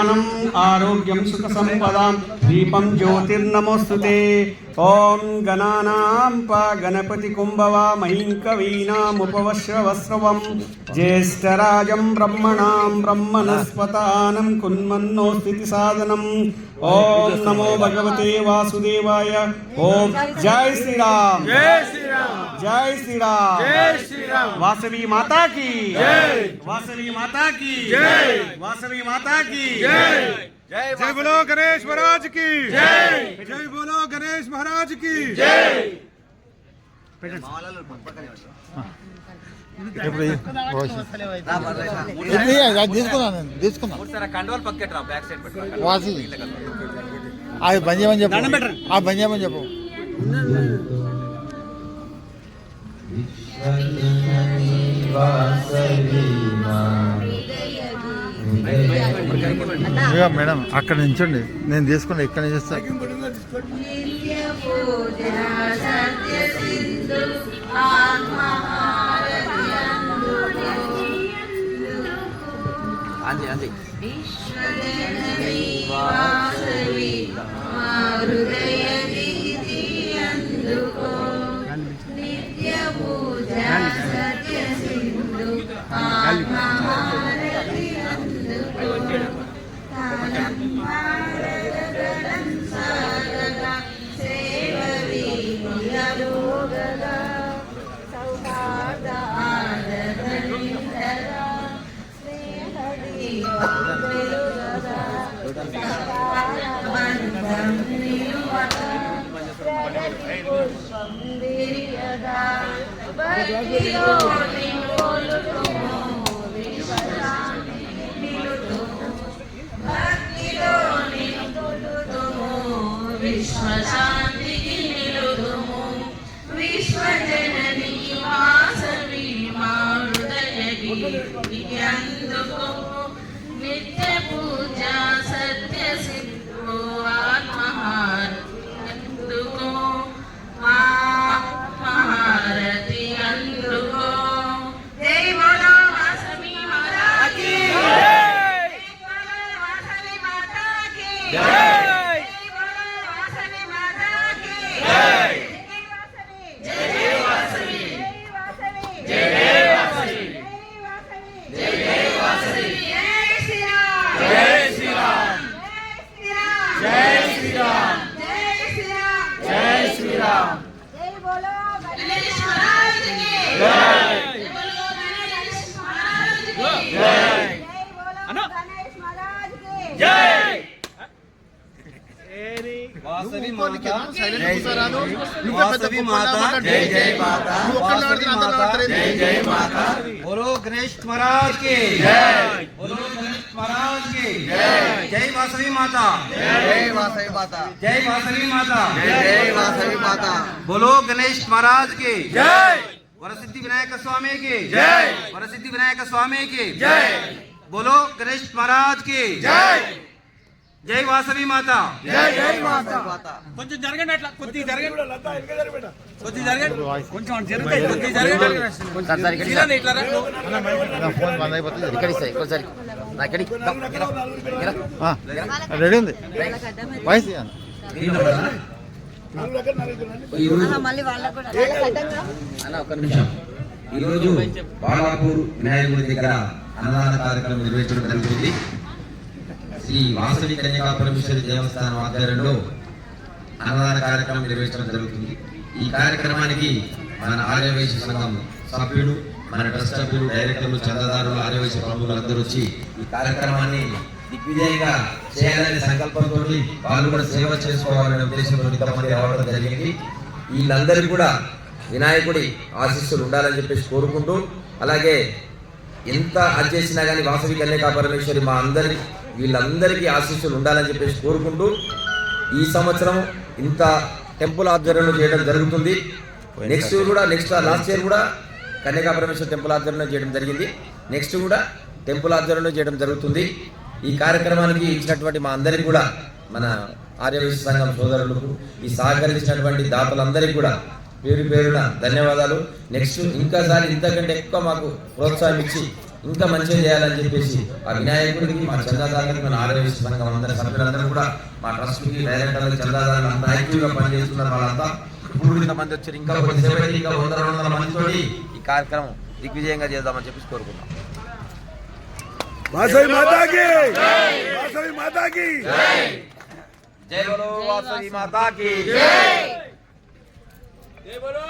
జ్ఞానం ఆరోగ్యం సుఖ సంపదాం దీపం జ్యోతిర్నమోస్తుతే. ఓం గణానాం గణపతి కుంభవా మహీం కవీనాముపవశ్రవస్రవం జ్యేష్ఠరాజం బ్రహ్మణాం బ్రహ్మణస్పతానం కున్మన్నోస్తితి సాధనం. ఓం నమో భగవతే వాసుదేవాయ. ఓం జై శ్రీరామ్, జై శ్రీరామ్, వాసవి మాతా की जय, वासवी माता की जय, वासवी माता की जय. जय बोलो गणेश महाराज की जय, जय बोलो गणेश महाराज की जय. చెప్పు. మేడం అక్కడ నుంచండి, నేను తీసుకుని ఇక్కడ నుంచి చేస్తాను. విశ్వశాంతికి నిలుదుము విశ్వజనని వాసవి మా హృదయ గీతికి అందుకో. నిత్య పూజ సత్య సిద్ధో ఆత్మహారతి అందుకో, ఆత్మహారతి అందుకో. జై బోలో వాసవి మాతా కీ జై, బోలో వాసవి మాతా కీ జై. वासवी माता जय जय माता, वासवी माता जय जय माता. बोलो गणेश महाराज की जय, बोलो गणेश महाराज की जय. जय वासवी माता, जय वासवी माता, जय वासवी माता, जय वासवी माता. बोलो गणेश महाराज की जय. वरसिद्धि विनायक स्वामी की जय, वरसिद्धि विनायक स्वामी की जय. बोलो गणेश महाराज की जय. जय वासवी माता, जय जय माता. కొంచెం జరగండి, అట్లా కొద్దిగా జరగండి, కొద్దిగా జరగండి, కొంచెం జరుగుతాయి, కొద్దిగా జరగండి. ఇట్లా ఫోన్ బంద్ అయిపోతుంది. ఇక్కడ ఇస్తాయి ఇంకోసారి రెడీ ఉంది వాయిస్. ఈరోజు బాలాపూర్ వినాయకుడి దగ్గర అన్నదాన కార్యక్రమం నిర్వహించడం జరుగుతుంది. శ్రీ వాసవి కన్యకా పరమేశ్వరి దేవస్థానం ఆధ్వర్యంలో అన్నదాన కార్యక్రమం నిర్వహించడం జరుగుతుంది. ఈ కార్యక్రమానికి మన ఆర్యవైశ్య సంఘం సభ్యులు, మన ట్రస్ట్ సభ్యులు, డైరెక్టర్లు, చందాదారులు, ఆర్యవైశ్య ప్రముఖులందరూ వచ్చి ఈ కార్యక్రమాన్ని దిగ్విజయంగా చేయాలనే సంకల్పంతో వాళ్ళు కూడా సేవ చేసుకోవాలనే ఉద్దేశంతో ఇంతమంది రావడం జరిగింది. వీళ్ళందరికీ కూడా వినాయకుడి ఆశీస్సులు ఉండాలని చెప్పేసి కోరుకుంటూ, అలాగే ఎంత అది చేసినా కానీ వాసవి కన్యకా పరమేశ్వరి మా వీళ్ళందరికీ ఆశీస్సులు ఉండాలని చెప్పేసి కోరుకుంటూ, ఈ సంవత్సరం ఇంత టెంపుల్ ఆధ్వర్యంలో చేయడం జరుగుతుంది. నెక్స్ట్ లాస్ట్ ఇయర్ కూడా కన్యకా పరమేశ్వరి టెంపుల్ ఆధ్వర్యంలో చేయడం జరిగింది. నెక్స్ట్ కూడా టెంపుల్ ఆధ్వర్యంలో చేయడం జరుగుతుంది. ఈ కార్యక్రమానికి ఇచ్చినటువంటి మా అందరికీ కూడా, మన ఆర్యవైశ్య సంఘం సోదరులకు, ఈ సహకరించినటువంటి దాతలందరికీ కూడా పేరు పేరున ధన్యవాదాలు. నెక్స్ట్ ఇంకాసారి ఇంతకంటే ఎక్కువ మాకు ప్రోత్సాహం ఇచ్చి ఇంకా మంచిగా చేయాలని చెప్పేసి ఆ వినాయకుడికి మా చందాదారులకి మన ఆరోగ్య సంఘం అందరి సభ్యులందరూ కూడా మా ట్రస్ట్కి డైరెక్టర్లు చందాదారులు అంతా యాక్టివ్గా పనిచేస్తున్నారు. వాళ్ళంతా ఇప్పుడు ఇంతమంది వచ్చారు. ఇంకా కొద్దిసేపు అయితే ఇంకా 100-200 మందితో ఈ కార్యక్రమం దిగ్విజయంగా చేద్దామని చెప్పేసి కోరుకున్నాం. వాసవి మాతాకి వాసవి మాతాకి జై బలో వాసవి మాతాకి జై జై బలో